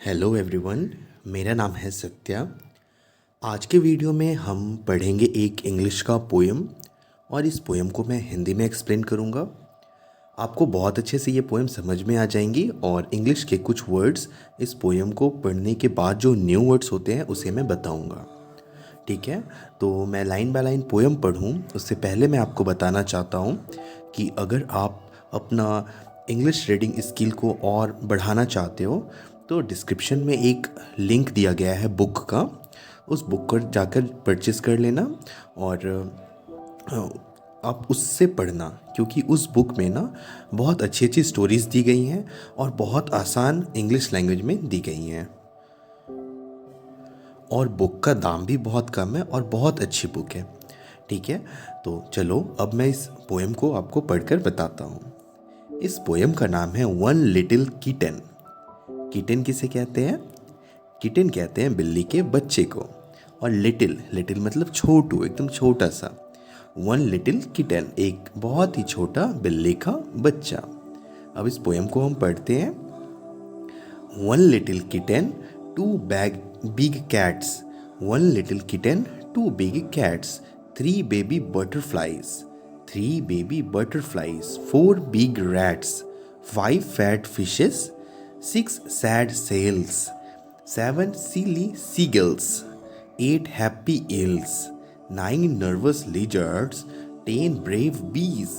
Hello everyone, मेरा नाम है सत्या। आज के वीडियो में हम पढ़ेंगे एक इंग्लिश का पोएम और इस पोएम को मैं हिंदी में एक्सप्लेन करूँगा। आपको बहुत अच्छे से ये पोएम समझ में आ जाएंगी और इंग्लिश के कुछ वर्ड्स इस पोएम को पढ़ने के बाद जो न्यू वर्ड्स होते हैं उसे मैं बताऊँगा। ठीक है, तो मैं लाइन बाय लाइन पोएम पढ़ूँ उससे पहले मैं आपको बताना चाहता हूँ कि अगर आप अपना इंग्लिश रीडिंग स्किल को और बढ़ाना चाहते हो तो डिस्क्रिप्शन में एक लिंक दिया गया है बुक का। उस बुक को जाकर परचेज़ कर लेना और आप उससे पढ़ना, क्योंकि उस बुक में ना बहुत अच्छी अच्छी स्टोरीज़ दी गई हैं और बहुत आसान इंग्लिश लैंग्वेज में दी गई हैं और बुक का दाम भी बहुत कम है और बहुत अच्छी बुक है। ठीक है, तो चलो अब मैं इस पोएम को आपको पढ़कर बताता हूँ। इस पोएम का नाम है वन लिटिल किटन। किटन किसे कहते हैं? किटन कहते हैं बिल्ली के बच्चे को। और लिटिल, लिटिल मतलब छोटू, एकदम छोटा सा। वन लिटिल किटन, एक बहुत ही छोटा बिल्ली का बच्चा। अब इस पोएम को हम पढ़ते हैं। One little kitten, two big cats. One little kitten, two big cats, three baby butterflies. Three baby butterflies, four big rats, five fat fishes, six sad sails, seven silly seagulls, eight happy eels, nine nervous lizards, 10 brave bees,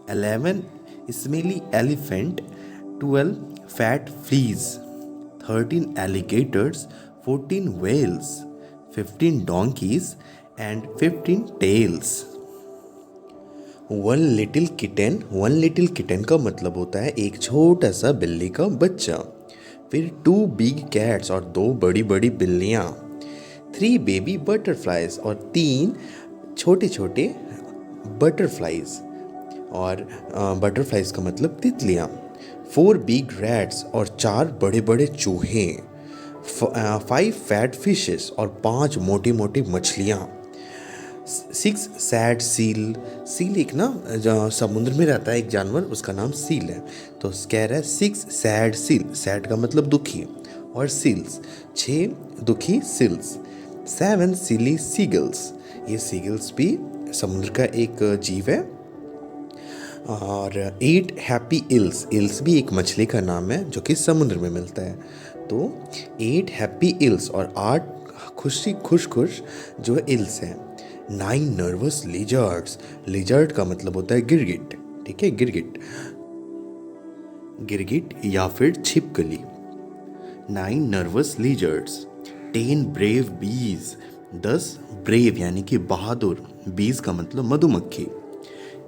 11 smelly elephant, 12 fat fleas, 13 alligators, 14 whales, 15 donkeys, and 15 tails. One little kitten, one little kitten का मतलब होता है एक छोटा सा बिल्ली का बच्चा। फिर टू बिग कैट्स और दो बड़ी बड़ी बिल्लियाँ, थ्री बेबी बटरफ्लाइज और तीन छोटे छोटे बटरफ्लाइज, और बटरफ्लाइज का मतलब तितलियाँ, फोर बिग रैट्स और चार बड़े बड़े चूहे, फाइव फैट फिशेस और पांच मोटी मोटी मछलियाँ, सिक्स सैड सील। सील एक ना जो समुद्र में रहता है एक जानवर, उसका नाम सील है। तो कह रहा है सिक्स सैड सील, सैड का मतलब दुखी, और सील्स छः दुखी सील्स। सेवन सिली सीगल्स, ये सीगल्स भी समुद्र का एक जीव है। और एट हैप्पी इल्स, इल्स भी एक मछली का नाम है जो कि समुद्र में मिलता है। तो एट हैप्पी इल्स और आठ खुश जो इल्स हैं। नाइन नर्वस लिजर्ड्स, लिजर्ड का मतलब होता है गिरगिट। ठीक है, गिरगिट, गिरगिट या फिर छिपकली। नाइन नर्वस लिजर्ड्स, 10 ब्रेव बीज, 10 ब्रेव यानी कि बहादुर, बीज का मतलब मधुमक्खी।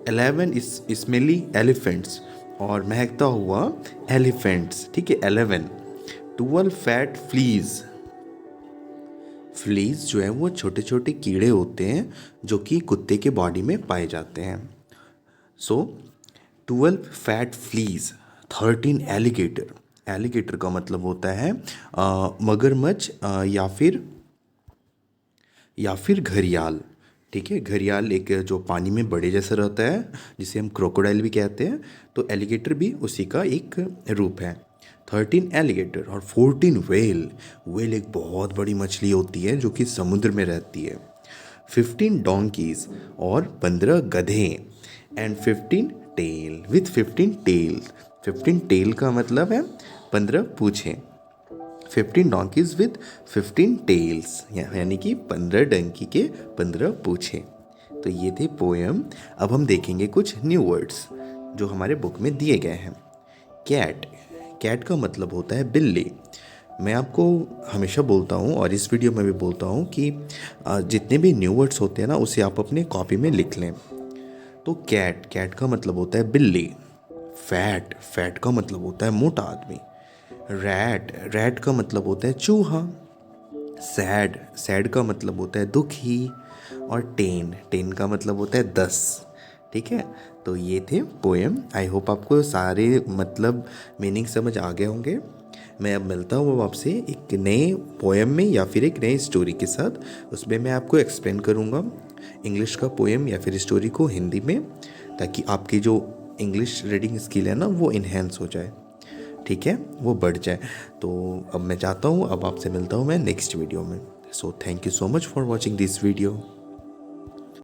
11 स्मेली एलिफेंट्स, और महकता हुआ एलिफेंट्स। ठीक है, 11। 12 फैट फ्लीज, फ्लीज जो है वो छोटे छोटे कीड़े होते हैं जो कि कुत्ते के बॉडी में पाए जाते हैं। सो 12 फैट फ्लीज, 13 एलिगेटर, एलिगेटर का मतलब होता है मगरमच्छ या फिर घड़ियाल। ठीक है, घड़ियाल एक जो पानी में बड़े जैसा रहता है जिसे हम क्रोकोडाइल भी कहते हैं, तो एलिगेटर भी उसी का एक रूप है। 13 एलिगेटर और 14 व्हेल, व्हेल एक बहुत बड़ी मछली होती है जो कि समुद्र में रहती है। 15 डोंकीज और 15 गधे, and 15 tail with 15 tails. 15 tail का मतलब है 15 पूछें। 15 डोंकीज विथ 15 टेल्स, यानी कि 15 डंकी के 15 पूछें। तो ये थे पोएम। अब हम देखेंगे कुछ न्यू वर्ड्स जो हमारे बुक में दिए गए हैं। कैट, कैट का मतलब होता है बिल्ली। मैं आपको हमेशा बोलता हूँ और इस वीडियो में भी बोलता हूँ कि जितने भी न्यू वर्ड्स होते हैं ना उसे आप अपने कॉपी में लिख लें। तो कैट, कैट का मतलब होता है बिल्ली। फैट, फैट का मतलब होता है मोटा आदमी। रैट, रैट का मतलब होता है चूहा। सैड, सैड का मतलब होता है दुखी। और टेन, टेन का मतलब होता है 10। ठीक है, तो ये थे पोएम। आई होप आपको सारे मतलब मीनिंग समझ आ गए होंगे। मैं अब मिलता हूँ आपसे एक नए पोएम में या फिर एक नई स्टोरी के साथ। उसमें मैं आपको एक्सप्लेन करूँगा इंग्लिश का पोएम या फिर स्टोरी को हिंदी में, ताकि आपकी जो इंग्लिश रीडिंग स्किल है ना वो इन्हेंस हो जाए। ठीक है, वो बढ़ जाए। तो अब मैं जाता हूँ, अब आपसे मिलता हूँ मैं नेक्स्ट वीडियो में। So thank you so much for watching this video.